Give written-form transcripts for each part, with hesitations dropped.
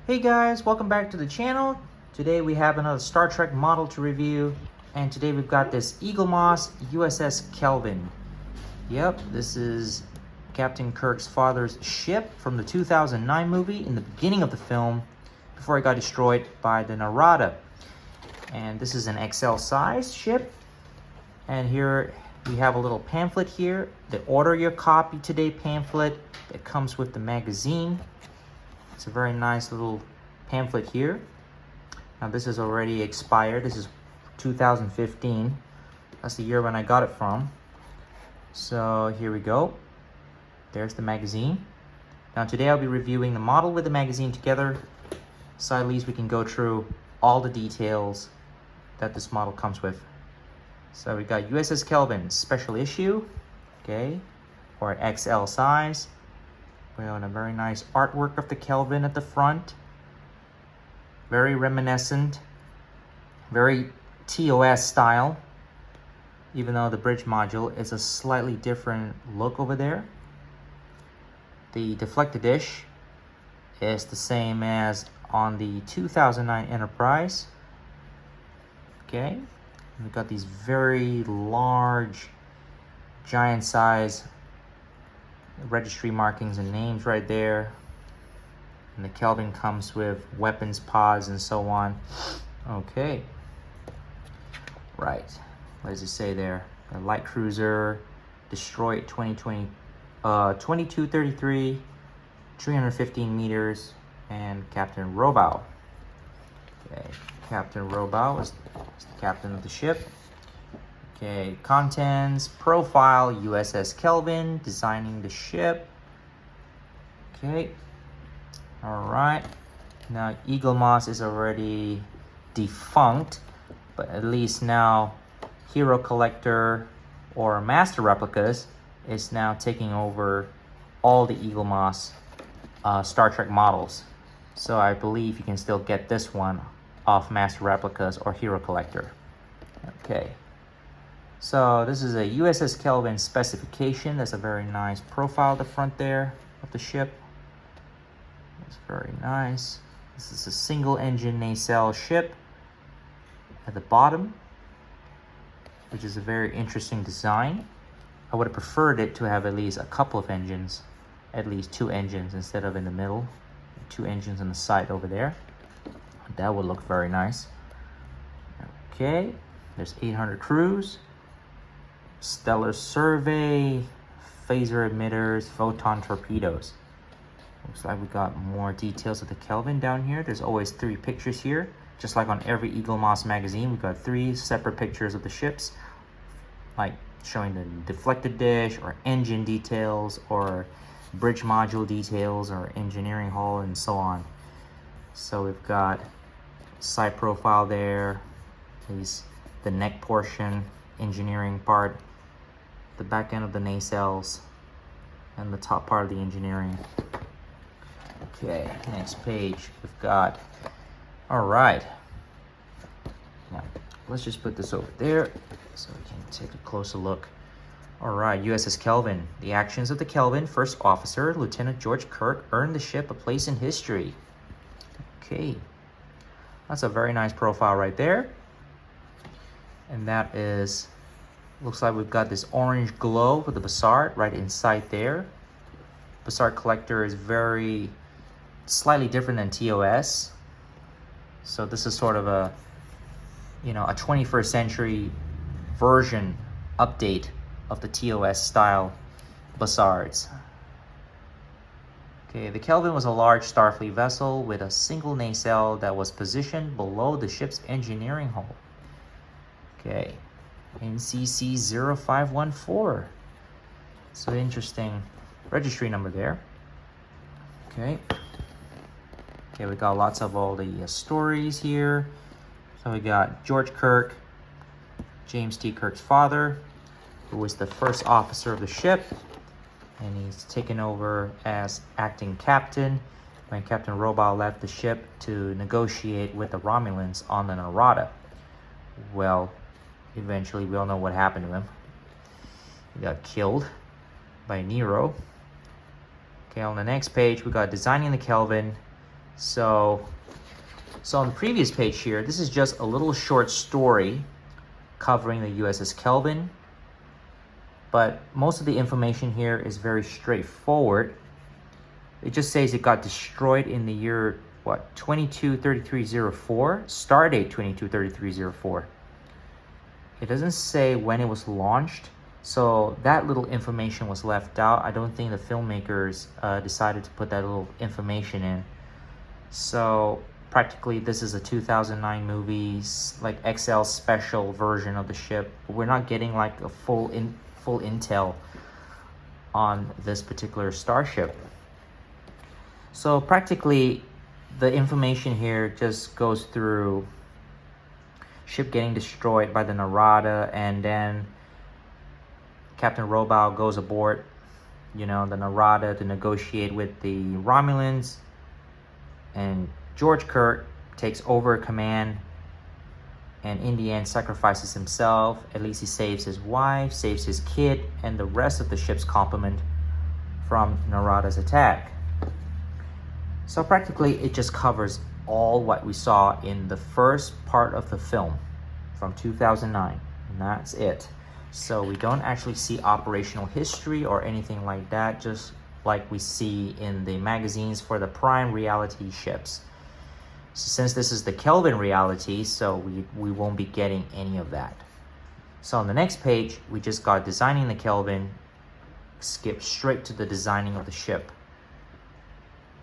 Hey guys, welcome back to the channel. Today we have another Star Trek model to review, and today we've got this Eaglemoss USS Kelvin. Yep, this is Captain Kirk's father's ship from the 2009 movie in the beginning of the film before it got destroyed by the Narada. And this is an XL size ship, and here we have a little pamphlet here, the Order Your Copy Today pamphlet that comes with the magazine. It's a very nice little pamphlet here. Now this is already expired. This is 2015. That's the year when I got it from. So here we go. There's the magazine. Now today I'll be reviewing the model with the magazine together, so at least we can go through all the details that this model comes with. So we got USS Kelvin special issue, okay, or XL size. We have a very nice artwork of the Kelvin at the front. Very reminiscent, very TOS style, even though the bridge module is a slightly different look over there. The deflected dish is the same as on the 2009 Enterprise. Okay, we've got these very large, giant size registry markings and names right there, and the Kelvin comes with weapons pods and so on. Okay, right, what does it say there? A light cruiser destroyed 2233, 315 meters, and Captain Robow. Okay, Captain Robow is the captain of the ship. Okay, contents, profile, USS Kelvin, designing the ship. Okay, all right. Now, Eaglemoss is already defunct, but at least now Hero Collector or Master Replicas is now taking over all the Eaglemoss Star Trek models. So I believe you can still get this one off Master Replicas or Hero Collector. Okay. So this is a USS Kelvin specification. That's a very nice profile at the front there of the ship. It's very nice. This is a single engine nacelle ship at the bottom, which is a very interesting design. I would have preferred it to have at least a couple of engines, at least 2 engines instead of in the middle. 2 engines on the side over there. That would look very nice. Okay, there's 800 crews. Stellar survey, phaser emitters, photon torpedoes. Looks like we got more details of the Kelvin down here. There's always 3 pictures here. Just like on every Eaglemoss magazine, we've got 3 separate pictures of the ships, like showing the deflected dish or engine details or bridge module details or engineering hull and so on. So we've got side profile there, the neck portion, engineering part, the back end of the nacelles, and the top part of the engineering. Okay, next page we've got, all right, now let's just put this over there so we can take a closer look. All right, USS Kelvin. The actions of the Kelvin, First Officer Lieutenant George Kirk, earned the ship a place in history. Okay, that's a very nice profile right there. And that is, looks like we've got this orange glow with the Bassard right inside there. Bassard Collector is very slightly different than TOS. So this is sort of a, a 21st century version update of the TOS style Bassards. Okay, the Kelvin was a large Starfleet vessel with a single nacelle that was positioned below the ship's engineering hull. Okay, NCC-0514. So interesting registry number there. Okay, we got lots of all the stories here. So we got George Kirk, James T. Kirk's father, who was the first officer of the ship, and he's taken over as acting captain when Captain Robow left the ship to negotiate with the Romulans on the Narada. Well, eventually we all know what happened to him. He got killed by Nero. Okay, on the next page we got designing the Kelvin, So on the previous page here, this is just a little short story covering the USS Kelvin, but most of the information here is very straightforward. It just says it got destroyed in the year, what, 223304, stardate 223304. It doesn't say when it was launched, so that little information was left out. I don't think the filmmakers decided to put that little information in. So practically this is a 2009 movie, like XL special version of the ship. We're not getting like a full intel on this particular starship. So practically the information here just goes through ship getting destroyed by the Narada, and then Captain Robow goes aboard, the Narada, to negotiate with the Romulans, and George Kirk takes over command, and in the end sacrifices himself. At least he saves his wife, saves his kid, and the rest of the ship's complement from Narada's attack. So practically it just covers all what we saw in the first part of the film from 2009, and that's it. So we don't actually see operational history or anything like that, just like we see in the magazines for the Prime reality ships. So since this is the Kelvin reality, so we won't be getting any of that. So on the next page, we just got designing the Kelvin, skip straight to the designing of the ship.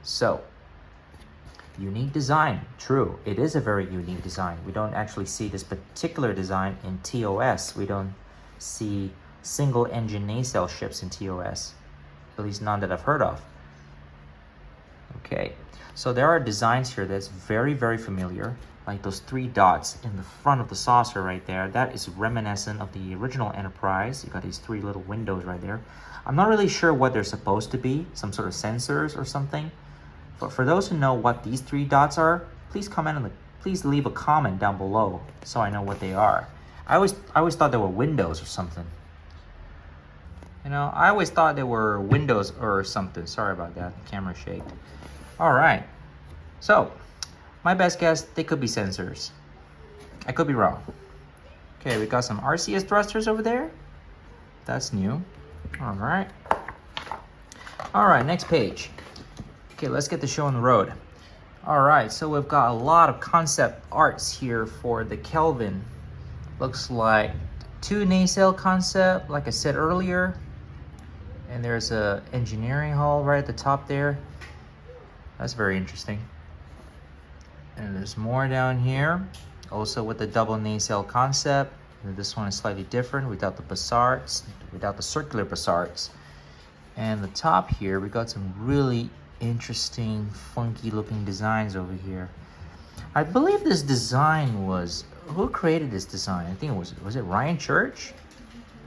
So unique design, true, it is a very unique design. We don't actually see this particular design in TOS. We don't see single engine nacelle ships in TOS, at least none that I've heard of. Okay, so there are designs here that's very, very familiar, like those 3 dots in the front of the saucer right there. That is reminiscent of the original Enterprise. You got these 3 little windows right there. I'm not really sure what they're supposed to be, some sort of sensors or something. But for those who know what these 3 dots are, please please leave a comment down below so I know what they are. I always thought they were windows or something. I always thought they were windows or something. Sorry about that, the camera shaked. All right, so my best guess, they could be sensors. I could be wrong. Okay, we got some RCS thrusters over there. That's new. All right, next page. Okay, let's get the show on the road. All right, so we've got a lot of concept arts here for the Kelvin. Looks like 2 nacelle concept, like I said earlier. And there's a engineering hall right at the top there. That's very interesting. And there's more down here, also with the double nacelle concept. And this one is slightly different without the bassarts, without the circular bassarts. And the top here, we got some really interesting, funky looking designs over here. I believe this design was, who created this design? I think it was it Ryan Church?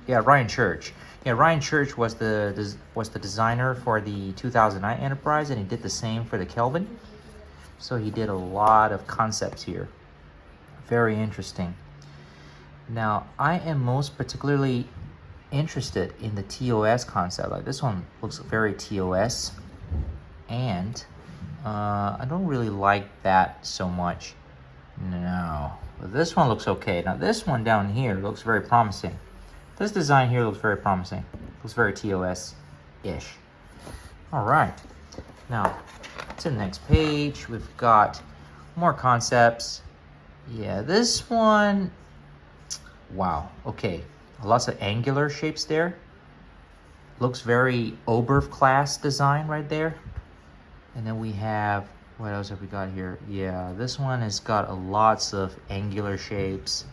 Yeah, Ryan Church. Yeah, Ryan Church was the designer for the 2009 Enterprise, and he did the same for the Kelvin. So he did a lot of concepts here. Very interesting. Now, I am most particularly interested in the TOS concept. Like this one looks very TOS, and I don't really like that so much. No, but this one looks okay. Now this one down here looks very promising. This design here looks very promising. Looks very TOS-ish. All right, now to the next page. We've got more concepts. Yeah, this one, wow, okay. Lots of angular shapes there. Looks very Oberth class design right there. And then we have, what else have we got here? Yeah, this one has got lots of angular shapes.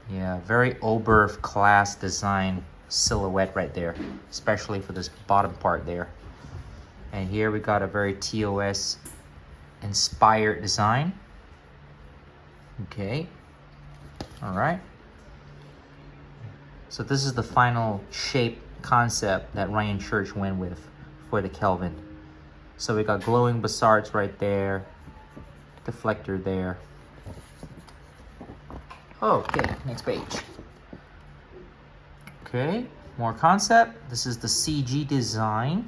Yeah, very Oberth class design silhouette right there, especially for this bottom part there. And here we got a very TOS inspired design. Okay, all right. So this is the final shape concept that Ryan Church went with for the Kelvin. So we got glowing bassarts right there, deflector there. Okay, next page. Okay, more concept. This is the CG design.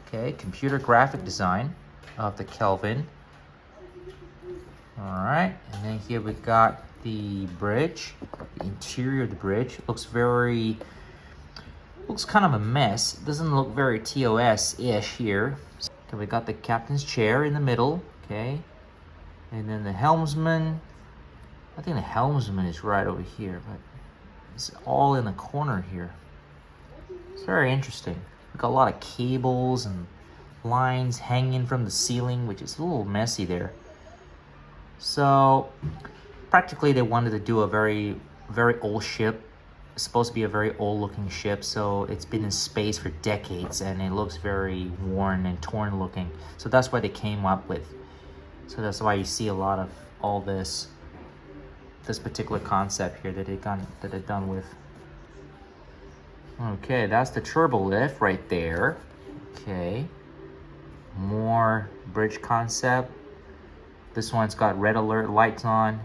Okay, computer graphic design. of the Kelvin. All right, and then here we got the bridge, the interior of the bridge. Looks kind of a mess. It doesn't look very TOS-ish here. Okay, we got the captain's chair in the middle, okay. And then the helmsman, I think the helmsman is right over here, but it's all in the corner here. It's very interesting. We got a lot of cables and lines hanging from the ceiling, which is a little messy there. So practically they wanted to do a very, very old ship. It's supposed to be a very old looking ship, so it's been in space for decades and it looks very worn and torn looking. So that's what they came up with. So that's why you see a lot of all this particular concept here that they've done with. Okay, that's the turbo lift right there. Okay, more bridge concept. This one's got red alert lights on,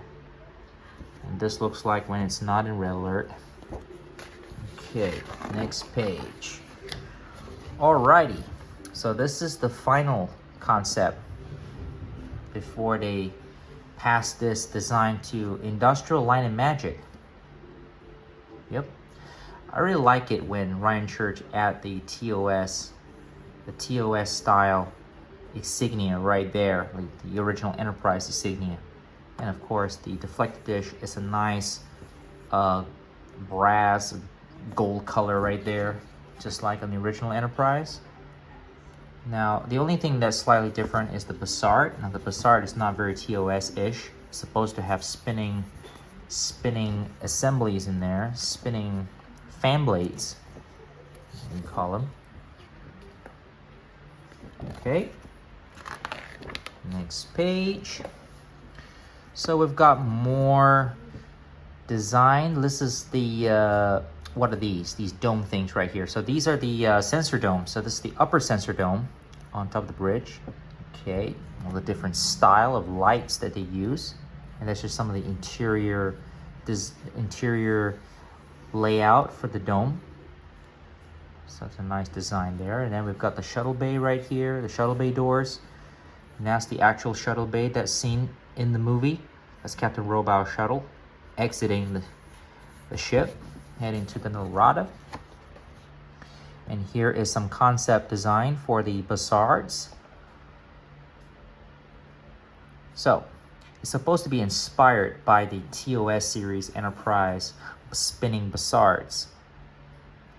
and this looks like when it's not in red alert. Okay, next page. Alrighty, so this is the final concept before they pass this design to Industrial Light and Magic. Yep, I really like it when Ryan Church add the TOS style insignia right there, like the original Enterprise insignia. And of course the deflector dish is a nice brass gold color right there, just like on the original Enterprise. Now the only thing that's slightly different is the Bassard. Now the Bassard is not very TOS-ish. It's supposed to have spinning assemblies in there, spinning fan blades, you call them. Okay, next page. So we've got more design. This is the what are these dome things right here? So these are the sensor domes. So this is the upper sensor dome on top of the bridge. Okay, all the different style of lights that they use, and that's just some of the interior layout for the dome. So it's a nice design there. And then we've got the shuttle bay right here, the shuttle bay doors. And that's the actual shuttle bay that's seen in the movie. That's Captain Robau's shuttle exiting the ship, heading to the Narada. And here is some concept design for the Bassards. So it's supposed to be inspired by the TOS series Enterprise spinning Bassards,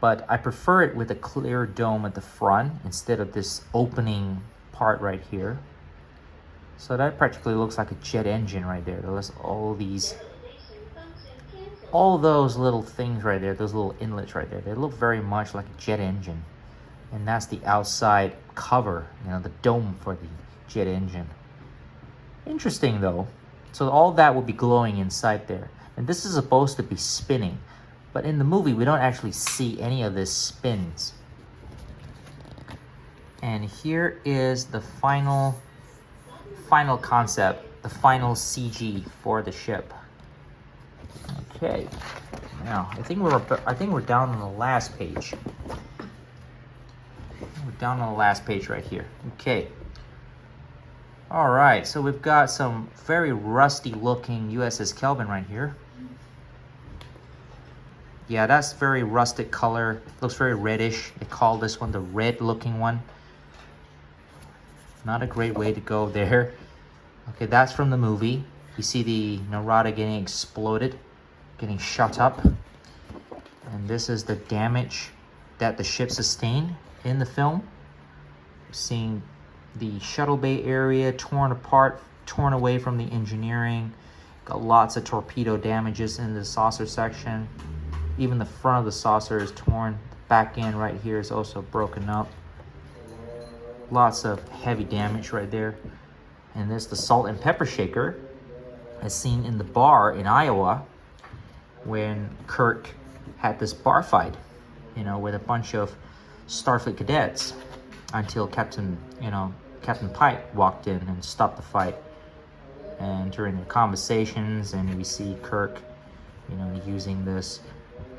but I prefer it with a clear dome at the front instead of this opening part right here. So that practically looks like a jet engine right there. There's all those little things right there, those little inlets right there. They look very much like a jet engine. And that's the outside cover, the dome for the jet engine. Interesting though. So all that will be glowing inside there. And this is supposed to be spinning. But in the movie, we don't actually see any of this spins. And here is the final concept, the final CG for the ship. Okay, now I think we're down on the last page. We're down on the last page right here. Okay. All right, so we've got some very rusty looking USS Kelvin right here. Yeah, that's very rustic color. Looks very reddish. They call this one the red looking one. Not a great way to go there. Okay, that's from the movie. You see the Narada getting exploded, getting shut up. And this is the damage that the ship sustained in the film. Seeing the shuttle bay area torn apart, torn away from the engineering. Got lots of torpedo damages in the saucer section. Even the front of the saucer is torn. The back end right here is also broken up. Lots of heavy damage right there. And there's the salt and pepper shaker, as seen in the bar in Iowa, when Kirk had this bar fight, with a bunch of Starfleet cadets, until Captain Pike walked in and stopped the fight. And during their conversations, and we see Kirk, using this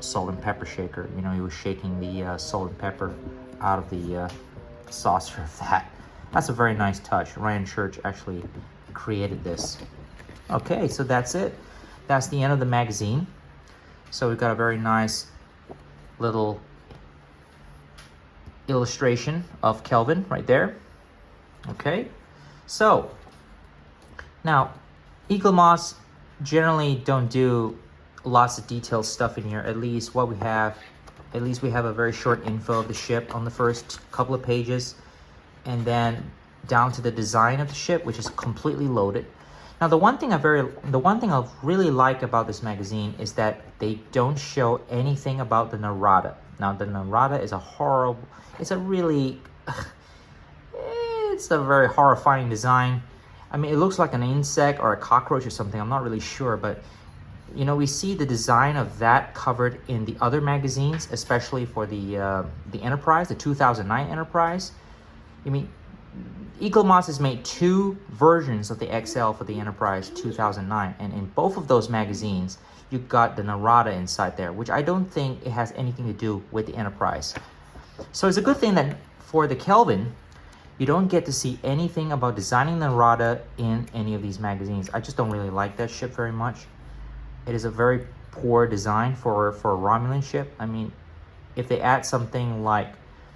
salt and pepper shaker. He was shaking the salt and pepper out of the saucer of that. That's a very nice touch. Ryan Church actually created this. Okay, so that's it. That's the end of the magazine. So we've got a very nice little illustration of Kelvin right there. Okay, so now Eaglemoss generally don't do lots of detailed stuff in here. At least what we have, we have a very short info of the ship on the first couple of pages, and then down to the design of the ship, which is completely loaded. Now the one thing I really like about this magazine is that they don't show anything about the Narada. Now the Narada is it's a very horrifying design. I mean, it looks like an insect or a cockroach or something. I'm not really sure, but you know, we see the design of that covered in the other magazines, especially for the Enterprise, the 2009 Enterprise. I mean, Eaglemoss has made 2 versions of the XL for the Enterprise 2009, and in both of those magazines, you got the Narada inside there, which I don't think it has anything to do with the Enterprise. So it's a good thing that for the Kelvin, you don't get to see anything about designing the Narada in any of these magazines. I just don't really like that ship very much. It is a very poor design for a Romulan ship. I mean, if they add something like,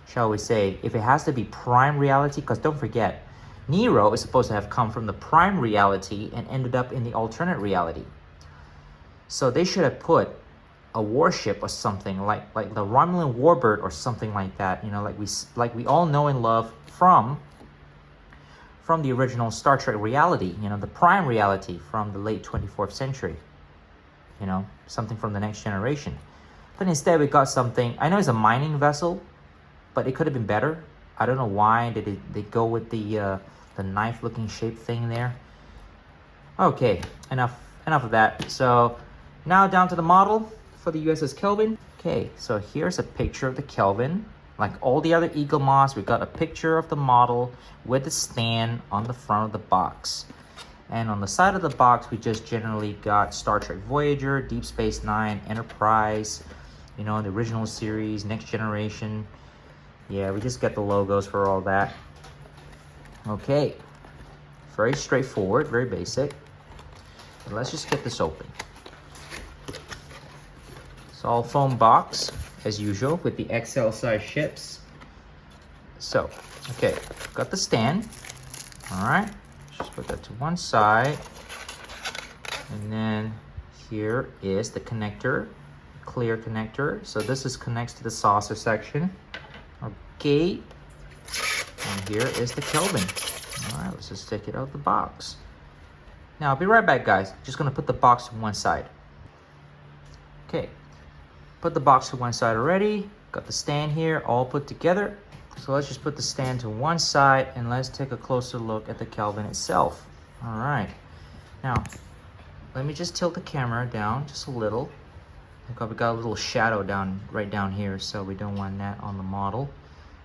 shall we say, if it has to be prime reality, because don't forget, Nero is supposed to have come from the prime reality and ended up in the alternate reality. So they should have put a warship or something like the Romulan Warbird or something like that, you know, like we all know and love from the original Star Trek reality, you know, the prime reality from the late 24th century, you know, something from the Next Generation. But instead we got something, I know it's a mining vessel, but it could have been better. I don't know why did they go with the knife looking shape thing there. Okay, enough of that. So now down to the model for the USS Kelvin. Okay, so here's a picture of the Kelvin. Like all the other Eaglemoss, we got a picture of the model with the stand on the front of the box. And on the side of the box, we just generally got Star Trek Voyager, Deep Space Nine, Enterprise, you know, the original series, Next Generation. Yeah, we just get the logos for all that. Okay, very straightforward, very basic. And let's just get this open. It's all foam box, as usual, with the XL size ships. So, okay, got the stand. All right, just put that to one side. And then here is the connector, clear connector. So this connects to the saucer section. Okay, and here is the Kelvin. All right, let's just take it out of the box. Now, I'll be right back, guys. Just gonna put the box to one side. Okay, put the box to one side already. Got the stand here all put together. So let's just put the stand to one side and let's take a closer look at the Kelvin itself. All right, now let me just tilt the camera down just a little. We got a little shadow right down here, so we don't want that on the model.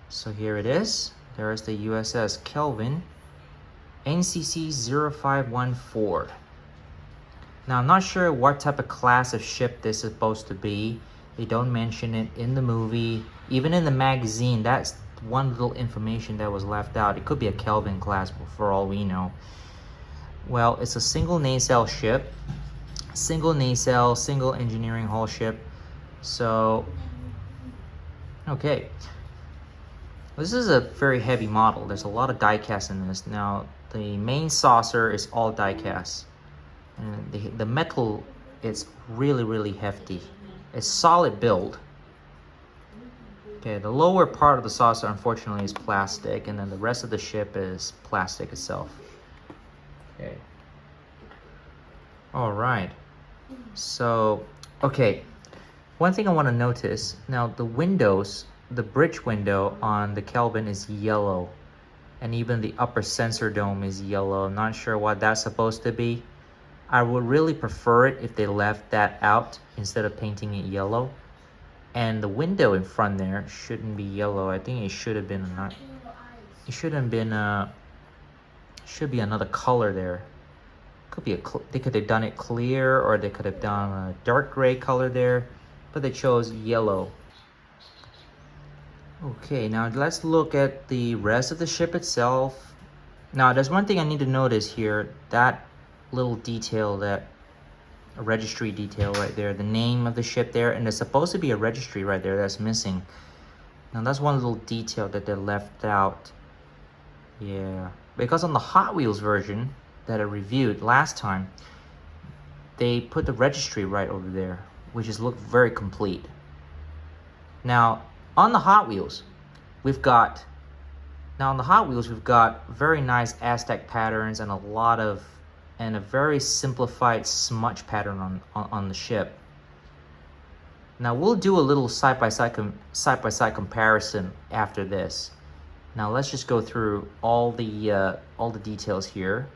So here it is. There is the USS Kelvin, NCC-0514. Now I'm not sure what type of class of ship this is supposed to be. They don't mention it in the movie. Even in the magazine, that's one little information that was left out. It could be a Kelvin class for all we know. Well, it's a single nacelle ship. Single nacelle, single engineering hull ship. So, okay. This is a very heavy model. There's a lot of die cast in this. Now, the main saucer is all die cast. And the metal is really, really hefty. It's solid build. Okay, the lower part of the saucer, unfortunately, is plastic, and then the rest of the ship is plastic itself. Okay. All right. So, okay. One thing I want to notice, now the windows, the bridge window on the Kelvin is yellow, and even the upper sensor dome is yellow. I'm not sure what that's supposed to be. I would really prefer it if they left that out instead of painting it yellow. And the window in front there shouldn't be yellow. I think it should have been should be another color there. Could be they could have done it clear, or they could have done a dark gray color there, but they chose yellow. Okay, now let's look at the rest of the ship itself. Now, there's one thing I need to notice here. That little detail, that a registry detail right there, the name of the ship there, and there's supposed to be a registry right there that's missing. Now, that's one little detail that they left out. Yeah, because on the Hot Wheels version that I reviewed last time, they put the registry right over there, which just looked very complete. Now, on the Hot Wheels, we've got very nice Aztec patterns and a very simplified smudge pattern on the ship. Now we'll do a little side-by-side comparison after this. Now let's just go through all the details here.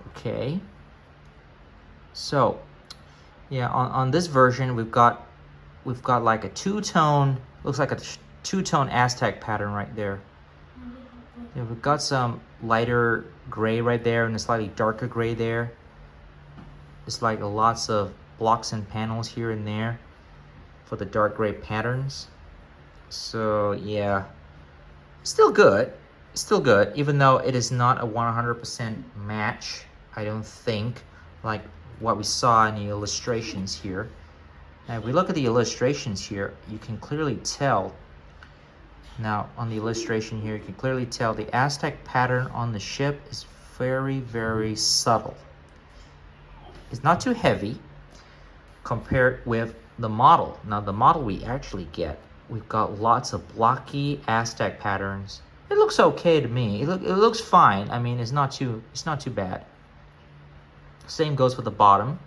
Okay. So, yeah, on this version we've got like a two-tone, looks like a two-tone Aztec pattern right there. Yeah, we've got some lighter gray right there and a slightly darker gray there. It's like lots of blocks and panels here and there for the dark gray patterns. So yeah, still good, even though it is not a 100% match, I don't think, like what we saw in the illustrations here. Now if we look at the illustrations here, you can clearly tell. Now on the illustration here, you can clearly tell the Aztec pattern on the ship is very, very subtle. It's not too heavy compared with the model. Now the model we actually get, we've got lots of blocky Aztec patterns. It looks okay to me. It looks fine. I mean, it's not too bad. Same goes for the bottom.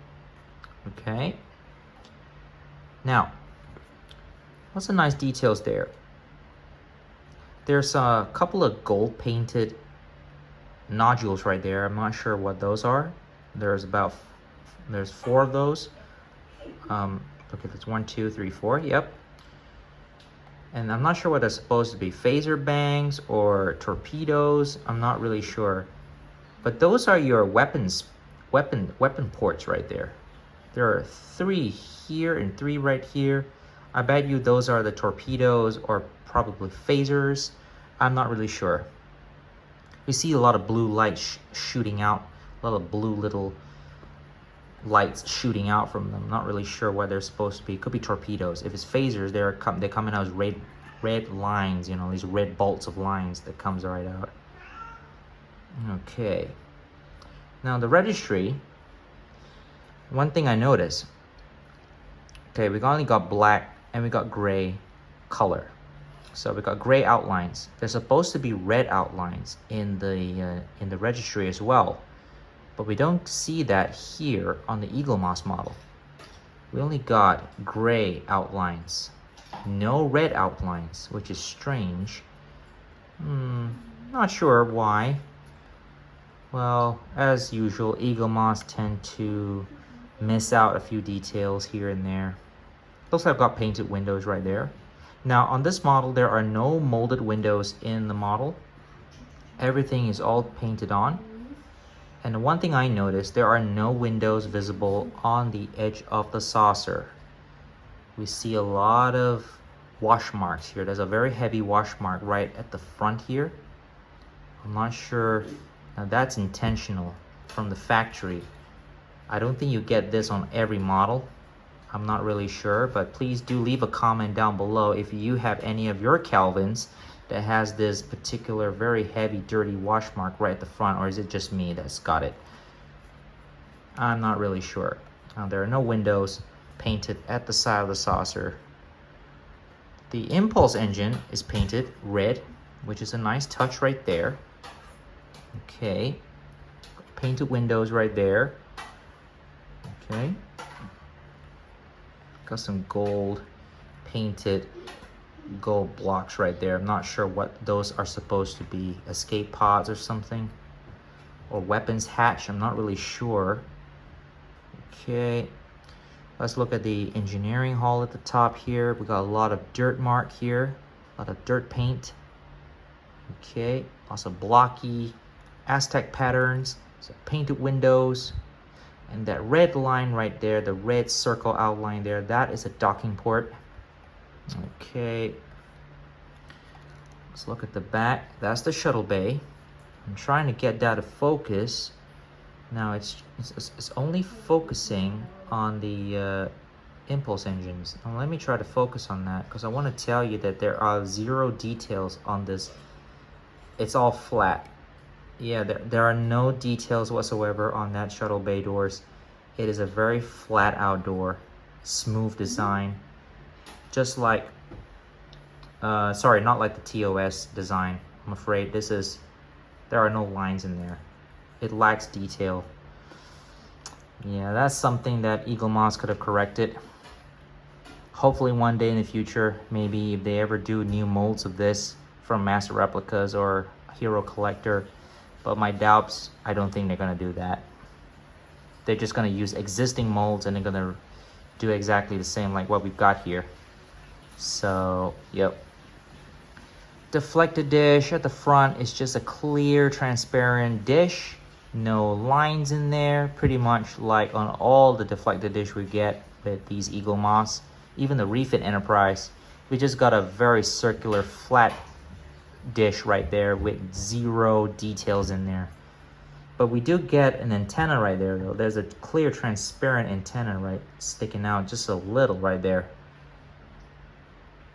Okay. Now, lots of nice details there. There's a couple of gold painted nodules right there. I'm not sure what those are. There's 4 of those. Okay, that's 1, 2, 3, 4. Yep. And I'm not sure what they're supposed to be. Phaser bangs or torpedoes. I'm not really sure. But those are your weapon ports right there. There are 3 here and 3 right here. I bet you those are the torpedoes or probably phasers. I'm not really sure. We see a lot of blue lights shooting out, a lot of blue little lights shooting out from them. Not really sure what they're supposed to be. Could be these If it's phasers, they're coming out as red lines, you know, these red bolts of lines that comes right out. Okay. Now the registry, one thing I noticed, okay, we only got black and we got gray color. So we got gray outlines. There's supposed to be red outlines in the registry as well, but we don't see that here on the Eaglemoss model. We only got gray outlines, no red outlines, which is strange. Not sure why. Well, as usual, Eaglemoss tend to miss out a few details here and there. Looks like I've got painted windows right there. Now on this model, there are no molded windows in the model. Everything is all painted on. And the one thing I noticed, there are no windows visible on the edge of the saucer. We see a lot of wash marks here. There's a very heavy wash mark right at the front here. I'm not sure. Now that's intentional from the factory. I don't think you get this on every model. I'm not really sure, but please do leave a comment down below if you have any of your Kelvins that has this particular very heavy, dirty wash mark right at the front, or is it just me that's got it? I'm not really sure. There are no windows painted at the side of the saucer. The impulse engine is painted red, which is a nice touch right there. Okay, painted windows right there. Okay. Got some painted gold blocks right there. I'm not sure what those are supposed to be. Escape pods or something. Or weapons hatch. I'm not really sure. Okay. Let's look at the engineering hall at the top here. We got a lot of dirt mark here. A lot of dirt paint. Okay. Lots of blocky Aztec patterns. Some painted windows. And that red line right there, the red circle outline there, that is a docking port. Okay. Let's look at the back. That's the shuttle bay. I'm trying to get that to focus. Now it's only focusing on the impulse engines. Now let me try to focus on that, because I want to tell you that there are 0 details on this. It's all flat. Yeah, there are no details whatsoever on that shuttle bay doors. It is a very flat outdoor, smooth design. Just like, sorry, not like the TOS design. I'm afraid there are no lines in there. It lacks detail. Yeah, that's something that Eaglemoss could have corrected. Hopefully one day in the future, maybe if they ever do new molds of this from Master Replicas or Hero Collector. But my doubts, I don't think they're gonna do that. They're just gonna use existing molds and they're gonna do exactly the same like what we've got here. So, yep. Deflected dish at the front is just a clear, transparent dish. No lines in there, pretty much like on all the deflected dish we get with these Eaglemoss. Even the Refit Enterprise, we just got a very circular, flat dish right there with 0 details in there. But we do get an antenna right there though. There's a clear, transparent antenna right sticking out just a little right there.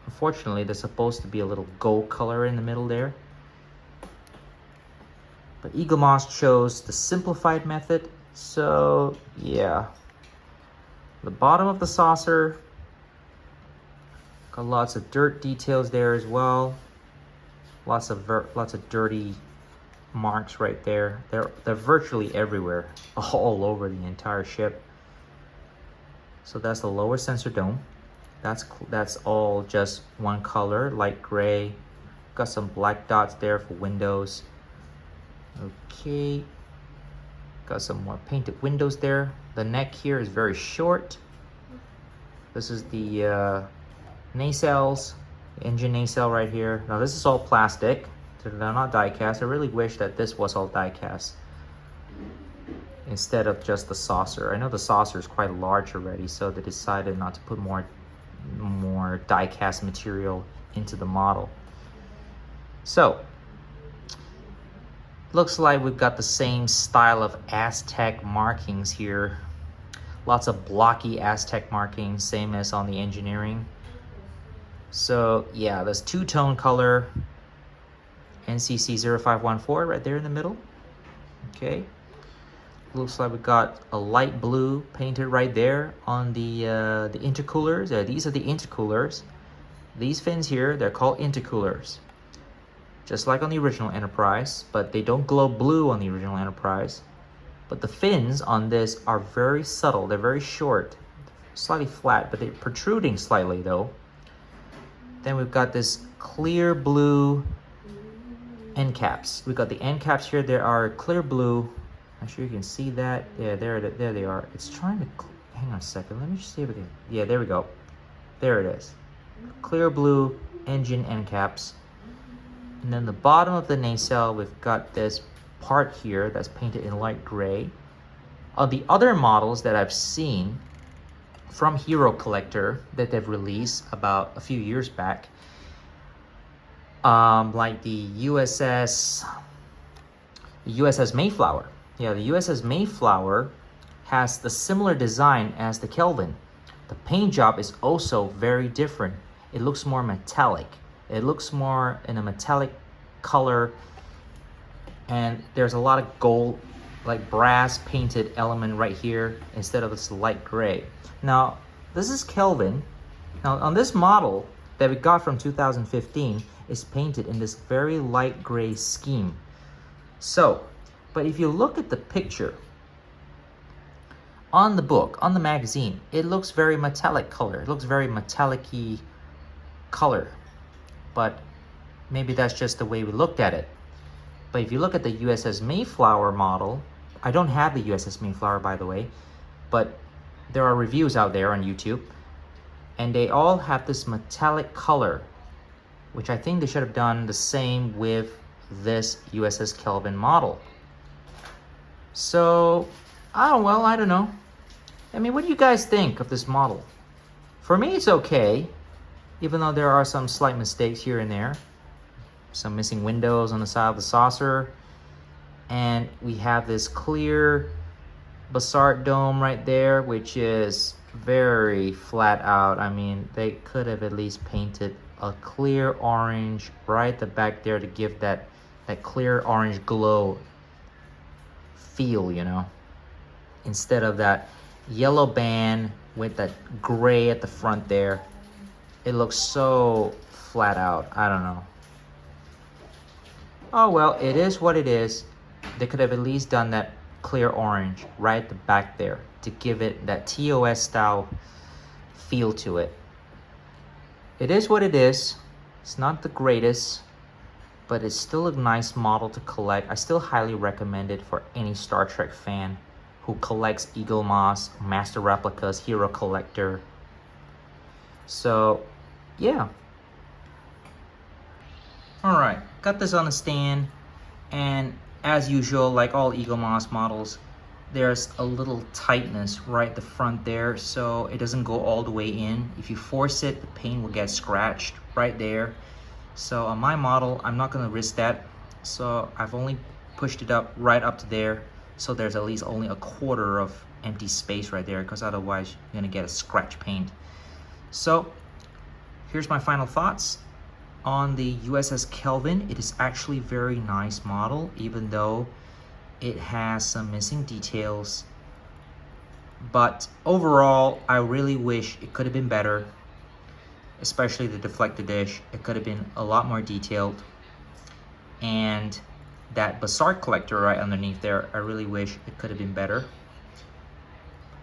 Unfortunately, there's supposed to be a little gold color in the middle there. But Eaglemoss chose the simplified method. So yeah, the bottom of the saucer got lots of dirt details there as well. Lots of dirty marks right there. They're virtually everywhere, all over the entire ship. So that's the lower sensor dome. That's all just one color, light gray. Got some black dots there for windows. Okay, got some more painted windows there. The neck here is very short. This is the nacelles, engine nacelle right here. Now this is all plastic. They're not die cast. I really wish that this was all die cast instead of just the saucer. I know the saucer is quite large already, so they decided not to put more die cast material into the model. So looks like we've got the same style of Aztec markings here. Lots of blocky Aztec markings, same as on the engineering. So yeah, there's 2-tone color, NCC-0514 right there in the middle. Okay, looks like we got a light blue painted right there on the intercoolers. These are the intercoolers. These fins here, they're called intercoolers. Just like on the original Enterprise, but they don't glow blue on the original Enterprise. But the fins on this are very subtle. They're very short, slightly flat, but they're protruding slightly though. Then we've got this clear blue end caps. We've got the end caps here. There are clear blue. I'm sure you can see that. Yeah, there they are. It's trying to, hang on a second. Let me just see if we can, yeah, there we go. There it is. Clear blue engine end caps. And then the bottom of the nacelle, we've got this part here that's painted in light gray. On the other models that I've seen from Hero Collector that they've released about a few years back, like the USS Mayflower. Yeah, the USS Mayflower has the similar design as the Kelvin. The paint job is also very different. It looks more metallic. It looks more in a metallic color, and there's a lot of gold, like brass painted element right here instead of this light gray. Now, this is Kelvin. Now, on this model that we got from 2015 is painted in this very light gray scheme. So, but if you look at the picture on the book, on the magazine, it looks very metallic color. It looks very metallic-y color. But maybe that's just the way we looked at it. But if you look at the USS Mayflower model, I don't have the USS Mayflower, by the way, but there are reviews out there on YouTube, and they all have this metallic color, which I think they should have done the same with this USS Kelvin model. So, I don't know. I mean, what do you guys think of this model? For me, it's okay, even though there are some slight mistakes here and there. some missing windows on the side of the saucer. And we have this clear basalt dome right there, which is very flat out. I mean, they could have at least painted a clear orange right at the back there to give that clear orange glow feel, you know, instead of that yellow band with that gray at the front there. It looks so flat out. I don't know. Oh well, it is what it is. They could have at least done that clear orange right at the back there to give it that TOS style feel to it. It is what it is. It's not the greatest, but it's still a nice model to collect. I still highly recommend it for any Star Trek fan who collects Eaglemoss, Master Replicas, Hero Collector. So, yeah. Alright, got this on the stand, and as usual, like all Eaglemoss models, there's a little tightness right at the front there, so it doesn't go all the way in. If you force it, the paint will get scratched right there. So on my model, I'm not gonna risk that. So I've only pushed it up right up to there, so there's at least only a quarter of empty space right there, because otherwise you're gonna get a scratch paint. So here's my final thoughts on the USS Kelvin. It is actually a very nice model, even though it has some missing details. But overall, I really wish it could have been better, especially the deflector dish. It could have been a lot more detailed. And that basalt collector right underneath there, I really wish it could have been better.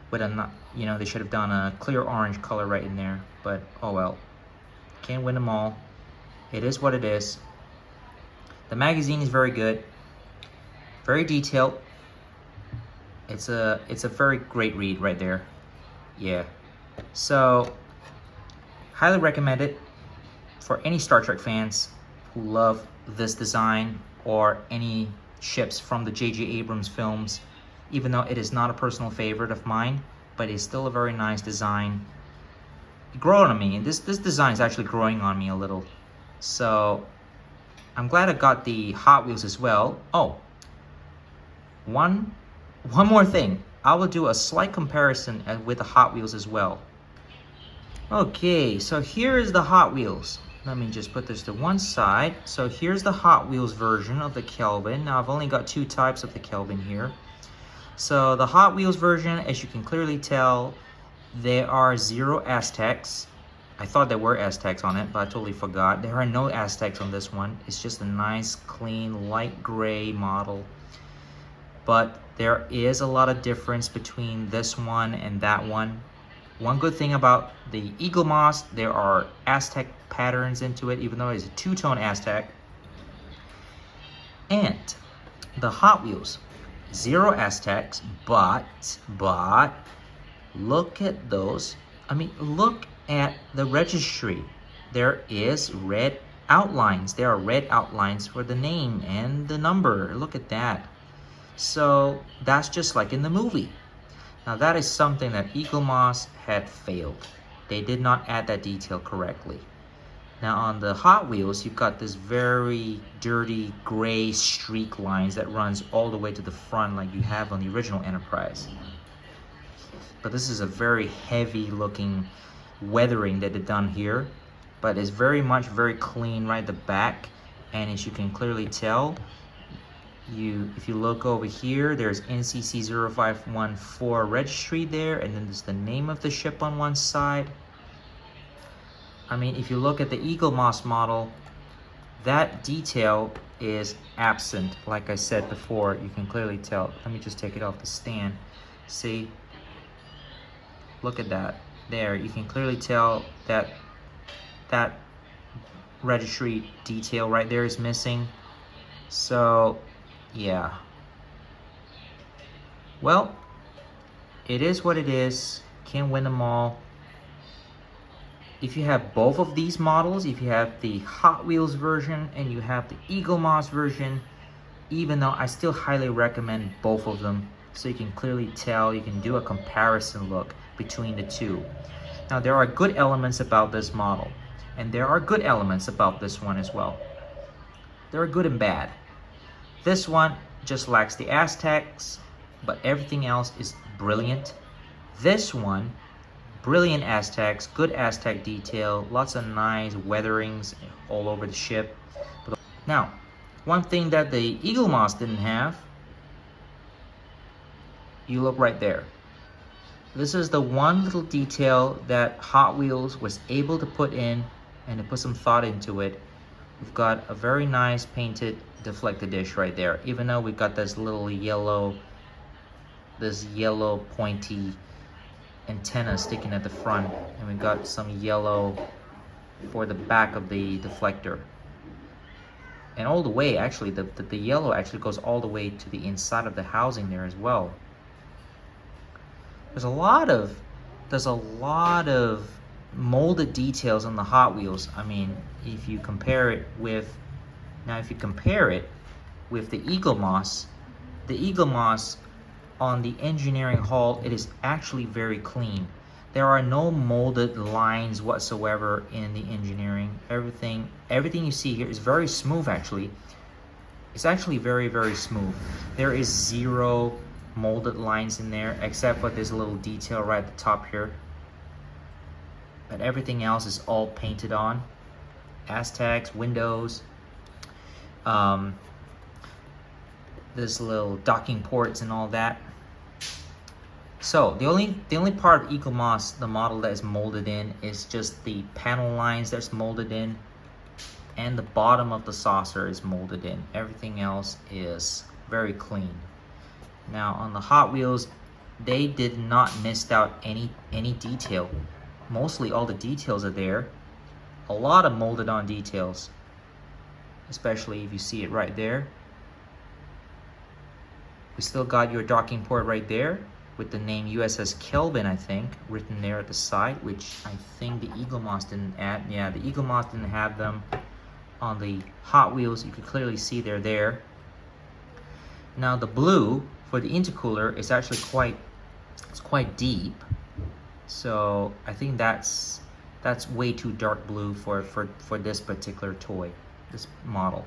But I'm not, you know, they should have done a clear orange color right in there. But oh well, can't win them all. It is what it is. The magazine is very good, very detailed. It's a very great read right there. Yeah. So highly recommend it for any Star Trek fans who love this design or any ships from the J.J. Abrams films. Even though it is not a personal favorite of mine, but it's still a very nice design. It grew on me. This design is actually growing on me a little. So I'm glad I got the Hot Wheels as well. Oh, one more thing. I will do a slight comparison with the Hot Wheels as well. Okay, so here is the Hot Wheels. Let me just put this to one side. So here's the Hot Wheels version of the Kelvin. Now I've only got two types of the Kelvin here. So the Hot Wheels version, as you can clearly tell, there are 0 Aztecs. I thought there were Aztecs on it, but I totally forgot. There are no Aztecs on this one. It's just a nice, clean, light gray model. But there is a lot of difference between this one and that one. One good thing about the Eaglemoss, there are Aztec patterns into it, even though it's a two-tone Aztec. And the Hot Wheels, 0 Aztecs, but look at those. I mean, look at the registry. There is red outlines. There are red outlines for the name and the number. Look at that. So that's just like in the movie. Now that is something that Eaglemoss had failed. They did not add that detail correctly. Now on the Hot Wheels, you've got this very dirty gray streak lines that runs all the way to the front like you have on the original Enterprise. But this is a very heavy looking weathering that they've done here, but it's very clean right at the back. And as you can clearly tell, if you look over here, there's NCC-0514 registry there, and then there's the name of the ship on one side. I mean, if you look at the Eaglemoss model, that detail is absent. Like I said before, you can clearly tell. Let me just take it off the stand. See? Look at that. There, you can clearly tell that that registry detail right there is missing. So, yeah. Well, it is what it is. Can't win them all. If you have both of these models, if you have the Hot Wheels version and you have the Eaglemoss version, even though I still highly recommend both of them, so you can clearly tell, you can do a comparison look between the two. Now there are good elements about this model, and there are good elements about this one as well. They're good and bad. This one just lacks the Aztecs, but everything else is brilliant. This one, brilliant Aztecs, good Aztec detail, lots of nice weatherings all over the ship. Now, one thing that the Eaglemoss didn't have, you look right there. This is the one little detail that Hot Wheels was able to put in and to put some thought into it. We've got a very nice painted deflector dish right there, even though we've got this little yellow, pointy antenna sticking at the front, and we've got some yellow for the back of the deflector. And all the way, actually, the yellow actually goes all the way to the inside of the housing there as well. There's a lot of molded details on the Hot Wheels. I mean, if you compare it with the Eaglemoss, on the engineering hull, it is actually very clean. There are no molded lines whatsoever in the engineering. Everything you see here is very smooth, actually. It's actually very, very smooth. There is zero molded lines in there, except for this little detail right at the top here. But everything else is all painted on. Aztecs, windows, this little docking ports and all that. So the only part of Eaglemoss, the model that is molded in, is just the panel lines that's molded in, and the bottom of the saucer is molded in. Everything else is very clean. Now on the Hot Wheels, they did not miss out any detail. Mostly all the details are there. A lot of molded on details, especially if you see it right there. We still got your docking port right there with the name USS Kelvin, I think, written there at the side, which I think the Eaglemoss didn't add. Yeah, the Eaglemoss didn't have them. On the Hot Wheels, you could clearly see they're there. Now the blue for the intercooler is actually quite deep. So I think that's way too dark blue for this particular toy, this model.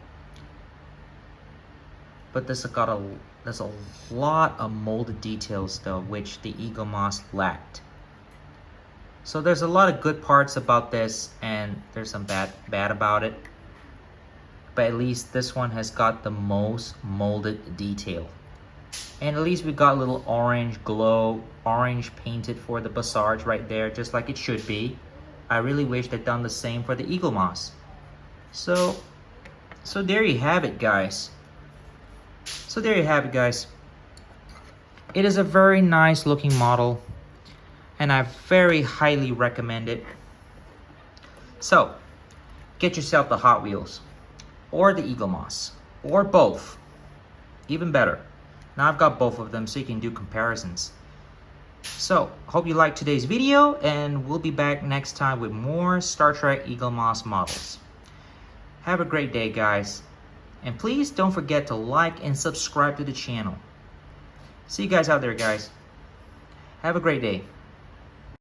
But there's a lot of molded details though, which the Eaglemoss lacked. So there's a lot of good parts about this, and there's some bad about it. But at least this one has got the most molded detail. And at least we got a little orange glow, orange painted for the Bassards right there, just like it should be. I really wish they'd done the same for the Eaglemoss. So there you have it, guys. It is a very nice looking model, and I very highly recommend it. So get yourself the Hot Wheels or the Eaglemoss or both, even better. Now I've got both of them so you can do comparisons. So hope you liked today's video, and we'll be back next time with more Star Trek Eaglemoss models. Have a great day, guys. And please don't forget to like and subscribe to the channel. See you guys out there, guys. Have a great day.